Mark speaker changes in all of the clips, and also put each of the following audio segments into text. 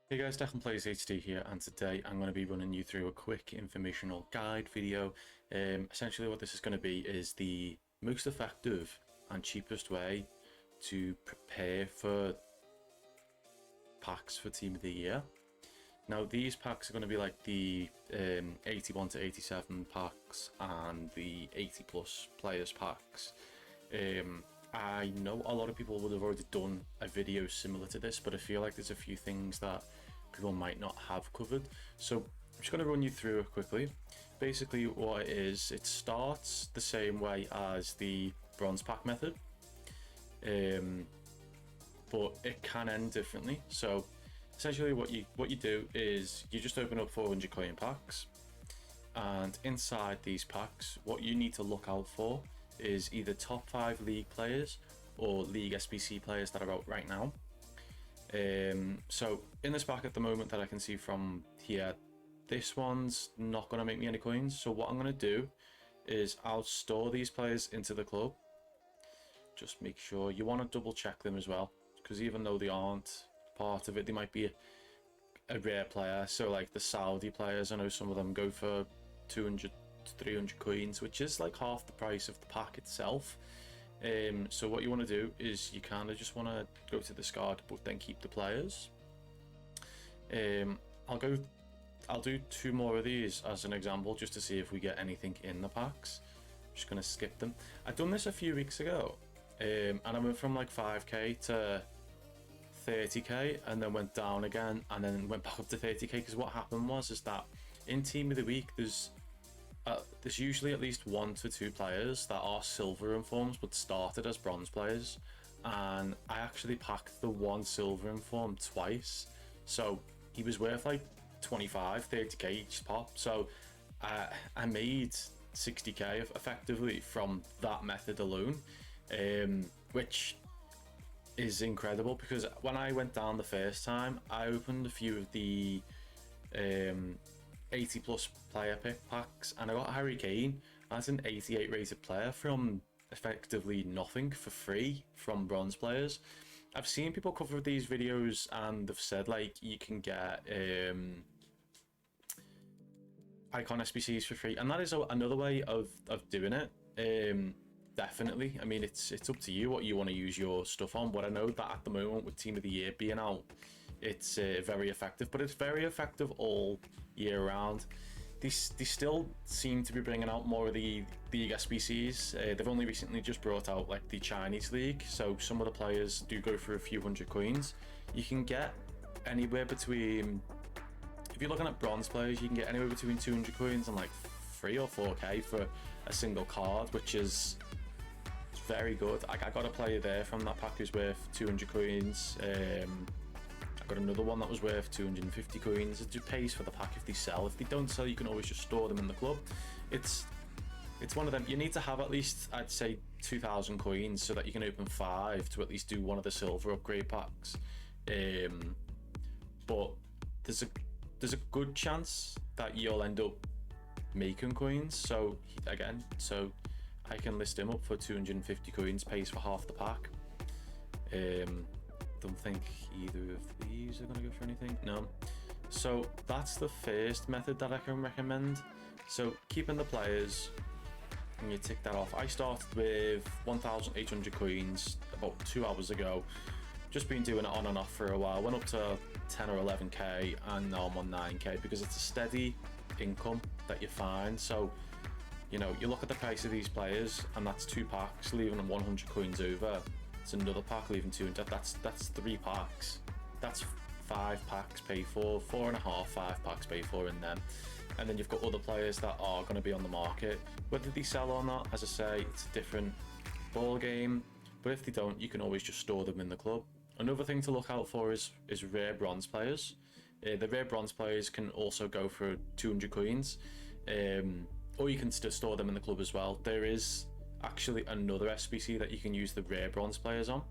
Speaker 1: Hey guys, Declan Plays HD here, and today I'm going to be running you through a quick informational guide video. Essentially what this is going to be is the most effective and cheapest way to prepare for packs for Team of the Year. Now these packs are going to be like the 81 to 87 packs and the 80 plus players packs. I know a lot of people would have already done a video similar to this, but I feel like there's a few things that people might not have covered. So I'm just going to run you through it quickly. Basically what it is, it starts the same way as the bronze pack method, but it can end differently. So essentially what you do is you just open up 400 coin packs, and inside these packs what you need to look out for is either top 5 league players or league SBC players that are out right now. So in this pack at the moment that I can see from here, this one's not going to make me any coins. So what I'm going to do is I'll store these players into the club. Just make sure you want to double check them as well, because even though they aren't part of it, they might be a rare player. So like the Saudi players, I know some of them go for 200 to 300 coins, which is like half the price of the pack itself. So what you want to do is you kind of just want to go to discard but then keep the players. I'll do 2 more of these as an example just to see if we get anything in the packs. I'm just going to skip them. I've done this a few weeks ago, and I went from like 5k to 30k and then went down again and then went back up to 30k, because what happened was is that in Team of the Week there's usually at least 1 to 2 players that are silver informs but started as bronze players, and I actually packed the one silver inform twice, so he was worth like 25 30k each pop. So I made 60k effectively from that method alone, which is incredible, because when I went down the first time I opened a few of the 80 plus player pick packs and I got Harry Kane as an 88 rated player from effectively nothing for free from bronze players. I've seen people cover these videos and they've said like you can get icon SBCs for free, and that is another way of doing it. Definitely, I mean it's up to you what you want to use your stuff on, but I know that at the moment with Team of the Year being out, it's very effective, but it's very effective all year round. They still seem to be bringing out more of the SBCs. They've only recently just brought out like the Chinese league, so some of the players do go for a few hundred coins. You can get anywhere between, if you're looking at bronze players, you can get anywhere between 200 coins and like 3 or 4k for a single card, which is very good. I got a player there from that pack who's worth 200 coins. Got another one that was worth 250 coins. It just pays for the pack if they sell. If they don't sell, you can always just store them in the club. It's one of them. You need to have at least, I'd say, 2,000 coins so that you can open 5 to at least do one of the silver upgrade packs. But there's a good chance that you'll end up making coins. So again, I can list him up for 250 coins, pays for half the pack. Don't think either of these are going to go for anything. No. So that's the first method that I can recommend. So keeping the players, and you tick that off. I started with 1,800 coins about 2 hours ago. Just been doing it on and off for a while. Went up to 10 or 11k and now I'm on 9k because it's a steady income that you find. So you know, you look at the price of these players and that's 2 packs, leaving them 100 coins over. It's another pack, leaving 200. That's 3 packs. That's 5 packs paid for, 4.5, 5 packs paid for in them. And then you've got other players that are going to be on the market. Whether they sell or not, as I say, it's a different ball game. But if they don't, you can always just store them in the club. Another thing to look out for is rare bronze players. The rare bronze players can also go for 200 coins. Or you can still store them in the club as well. There is actually another SBC that you can use the rare bronze players on.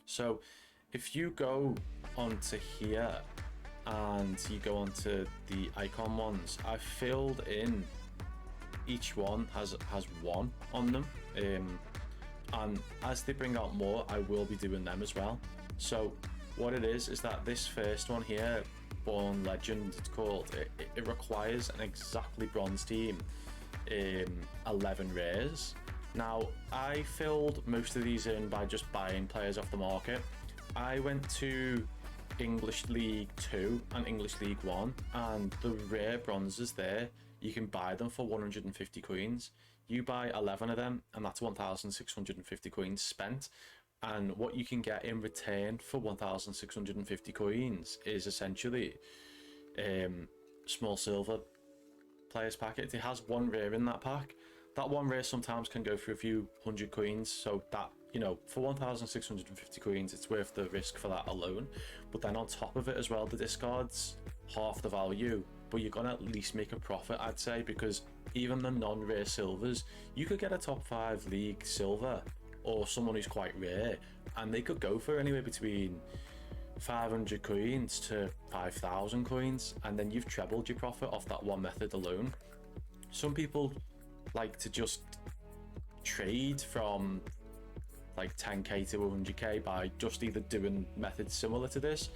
Speaker 1: So if you go onto here and you go onto the icon ones, I've filled in, each one has 1 on them, and as they bring out more I will be doing them as well. So what it is that this first one here, Born Legend, it's called, it requires an exactly bronze team, 11 rares. Now, I filled most of these in by just buying players off the market. I went to English League 2 and English League 1, and the rare bronzes there, you can buy them for 150 coins. You buy 11 of them, and that's 1,650 coins spent. And what you can get in return for 1,650 coins is essentially small silver players packet. It has one rare in that pack. That one rare sometimes can go for a few hundred coins, so that, you know, for 1,650 coins, it's worth the risk for that alone. But then on top of it as well, the discards half the value, but you're gonna at least make a profit, I'd say, because even the non-rare silvers, you could get a top 5 league silver or someone who's quite rare, and they could go for anywhere between 500 coins to 5,000 coins, and then you've trebled your profit off that one method alone. Some people like to just trade from like 10k to 100k by just either doing methods similar to this,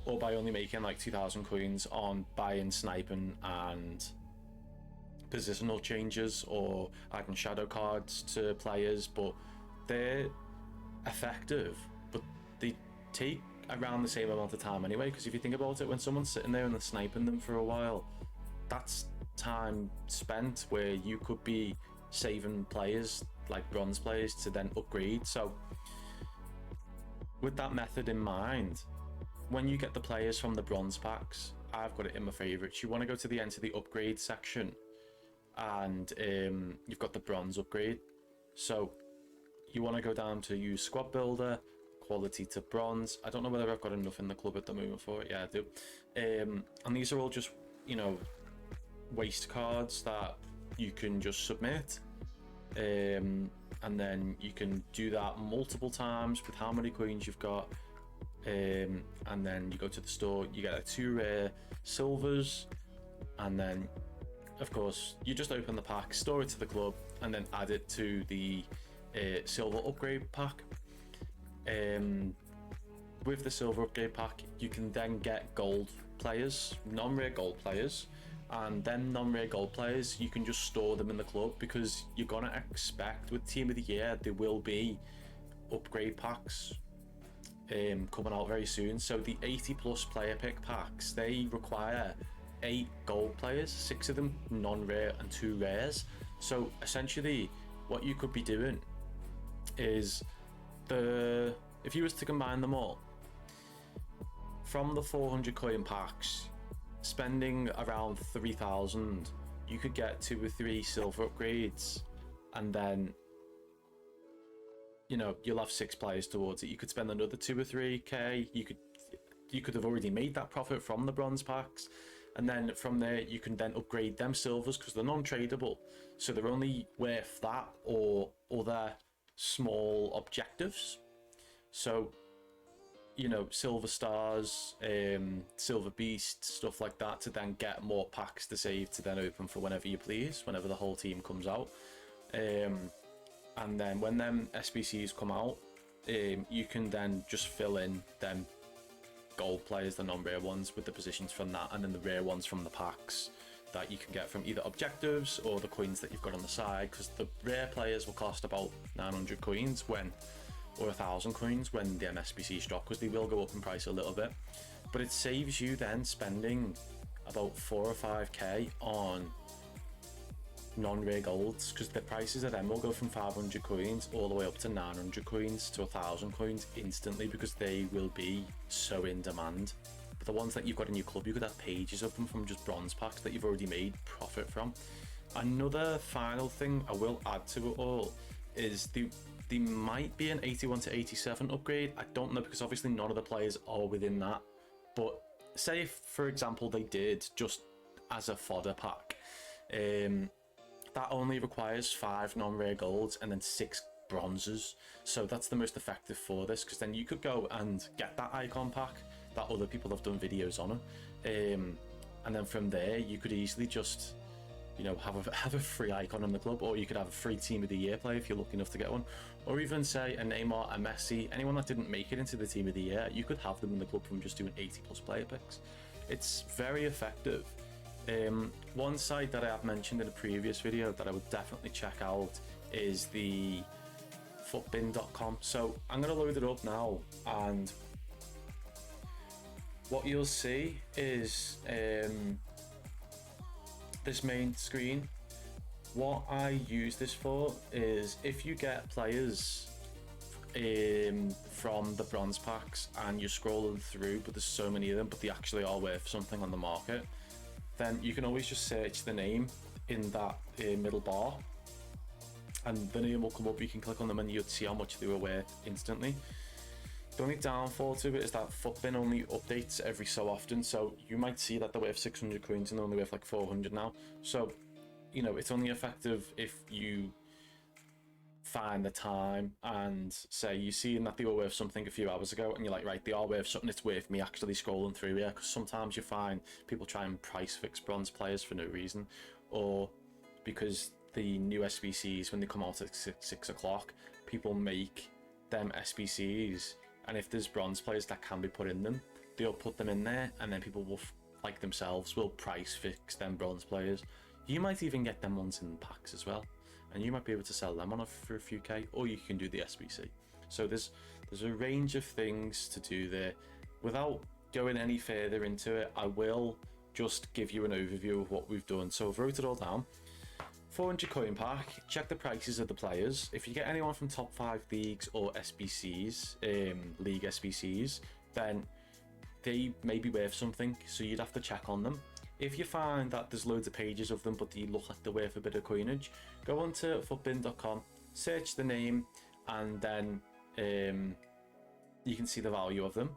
Speaker 1: or by only making like 2,000 coins on buying, sniping, and positional changes, or adding shadow cards to players. But they're effective, but they take around the same amount of time anyway, because if you think about it, when someone's sitting there and they're sniping them for a while, that's time spent where you could be saving players, like bronze players, to then upgrade. So with that method in mind, when you get the players from the bronze packs, I've got it in my favorites. You want to go to the end of the upgrade section, and you've got the bronze upgrade. So you want to go down to use squad builder, quality to bronze. I don't know whether I've got enough in the club at the moment for it. Yeah, I do. And these are all just, you know, waste cards that you can just submit, and then you can do that multiple times with how many coins you've got, and then you go to the store, you get 2 rare silvers, and then of course you just open the pack, store it to the club, and then add it to the silver upgrade pack. With the silver upgrade pack, you can then get gold players, non-rare gold players, and then non-rare gold players, you can just store them in the club, because you're gonna expect with Team of the Year there will be upgrade packs coming out very soon. So the 80 plus player pick packs, they require 8 gold players, 6 of them non-rare and 2 rares. So essentially what you could be doing is, if you was to combine them all from the 400 coin packs, spending around 3,000, you could get 2 or 3 silver upgrades, and then, you know, you'll have 6 players towards it. You could spend another 2 or 3k. You could have already made that profit from the bronze packs, and then from there you can then upgrade them silvers, because they're non-tradable, so they're only worth that or other small objectives. So, you know, silver stars, silver beast, stuff like that, to then get more packs to save, to then open for whenever you please, whenever the whole team comes out. And then when them SBCs come out, you can then just fill in them gold players, the non-rare ones, with the positions from that, and then the rare ones from the packs that you can get from either objectives or the coins that you've got on the side, because the rare players will cost about 900 coins or 1,000 coins when the MSBCs drop, because they will go up in price a little bit. But it saves you then spending about 4 or 5k on non-rare golds, because the prices of them will go from 500 coins all the way up to 900 coins to 1,000 coins instantly, because they will be so in demand. But the ones that you've got in your club, you could have pages of them from just bronze packs that you've already made profit from. Another final thing I will add to it all is there might be an 81 to 87 upgrade. I don't know, because obviously none of the players are within that. But say if, for example, they did just as a fodder pack, that only requires 5 non-rare golds and then 6 bronzes. So that's the most effective for this, because then you could go and get that icon pack that other people have done videos on it, and then from there you could easily just, you know, have a free icon in the club, or you could have a free team of the year player if you're lucky enough to get one, or even say a Neymar, a Messi, anyone that didn't make it into the team of the year, you could have them in the club from just doing 80 plus player picks. It's very effective. One site that I have mentioned in a previous video that I would definitely check out is the footbin.com. So I'm going to load it up now, and what you'll see is this main screen. What I use this for is if you get players from the bronze packs and you're scrolling through, but there's so many of them, but they actually are worth something on the market, then you can always just search the name in that middle bar, and the name will come up. You can click on them and you'll see how much they were worth instantly. The only downfall to it is that Footbin only updates every so often, so you might see that they're worth 600 coins and they're only worth like 400 now. So, you know, it's only effective if you find the time and say you're seeing that they were worth something a few hours ago and you're like, right, they are worth something, it's worth me actually scrolling through here, because sometimes you find people try and price fix bronze players for no reason, or because the new SBCs, when they come out at 6 o'clock, people make them SBCs, and if there's bronze players that can be put in them, they'll put them in there, and then people will, like themselves, will price fix them bronze players. You might even get them ones in packs as well, and you might be able to sell them on for a few K, or you can do the SBC. So there's a range of things to do there. Without going any further into it, I will just give you an overview of what we've done. So I've wrote it all down. 400 coin pack, check the prices of the players. If you get anyone from top 5 leagues or SBCs, league SBCs, then they may be worth something, so you'd have to check on them. If you find that there's loads of pages of them but they look like they're worth a bit of coinage, go on to footbin.com, search the name, and then you can see the value of them.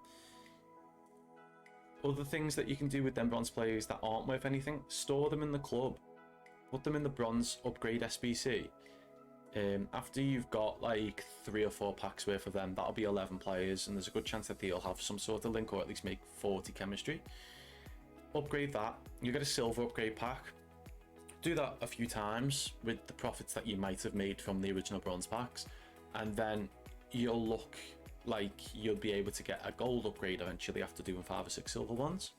Speaker 1: Other things that you can do with them bronze players that aren't worth anything, store them in the club. Put them in the bronze upgrade SBC. After you've got like 3 or 4 packs worth of them, that'll be 11 players, and there's a good chance that they'll have some sort of link, or at least make 40 chemistry. Upgrade that, you get a silver upgrade pack. Do that a few times with the profits that you might have made from the original bronze packs, and then you'll look like you'll be able to get a gold upgrade eventually after doing 5 or 6 silver ones.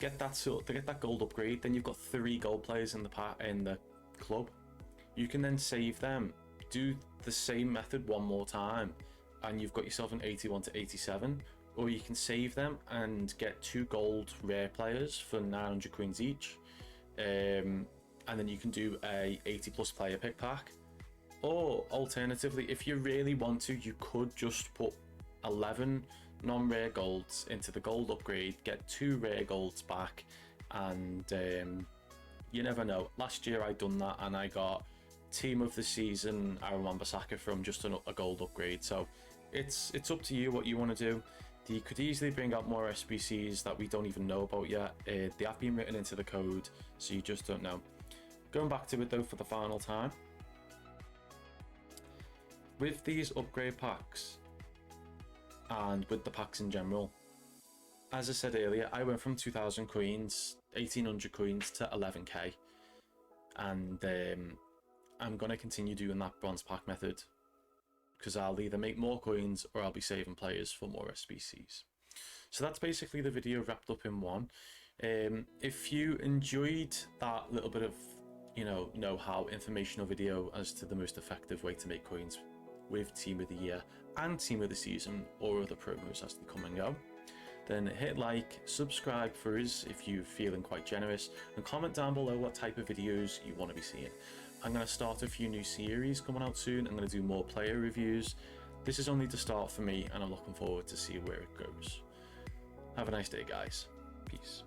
Speaker 1: Get that gold upgrade, then you've got 3 gold players in the club. You can then save them, do the same method one more time, and you've got yourself an 81 to 87. Or you can save them and get 2 gold rare players for 900 coins each, and then you can do a 80 plus player pick pack. Or alternatively, if you really want to, you could just put 11 non-rare golds into the gold upgrade, get 2 rare golds back, and you never know. Last year I done that and I got team of the season Aaron Wan-Bissaka from just a gold upgrade. So it's up to you what you want to do. You could easily bring out more SBCs that we don't even know about yet. They have been written into the code, so you just don't know. Going back to it though for the final time, with these upgrade packs and with the packs in general, as I said earlier, I went from 2,000 coins, 1,800 coins to 11k, and I'm going to continue doing that bronze pack method, because I'll either make more coins or I'll be saving players for more SBCs. So that's basically the video wrapped up in one. If you enjoyed that little bit of, know-how informational video as to the most effective way to make coins with Team of the Year and Team of the Season, or other promos as they come and go, then hit like, subscribe for us if you're feeling quite generous, and comment down below what type of videos you want to be seeing. I'm going to start a few new series coming out soon. I'm going to do more player reviews. This is only the start for me, and I'm looking forward to see where it goes. Have a nice day, guys. Peace.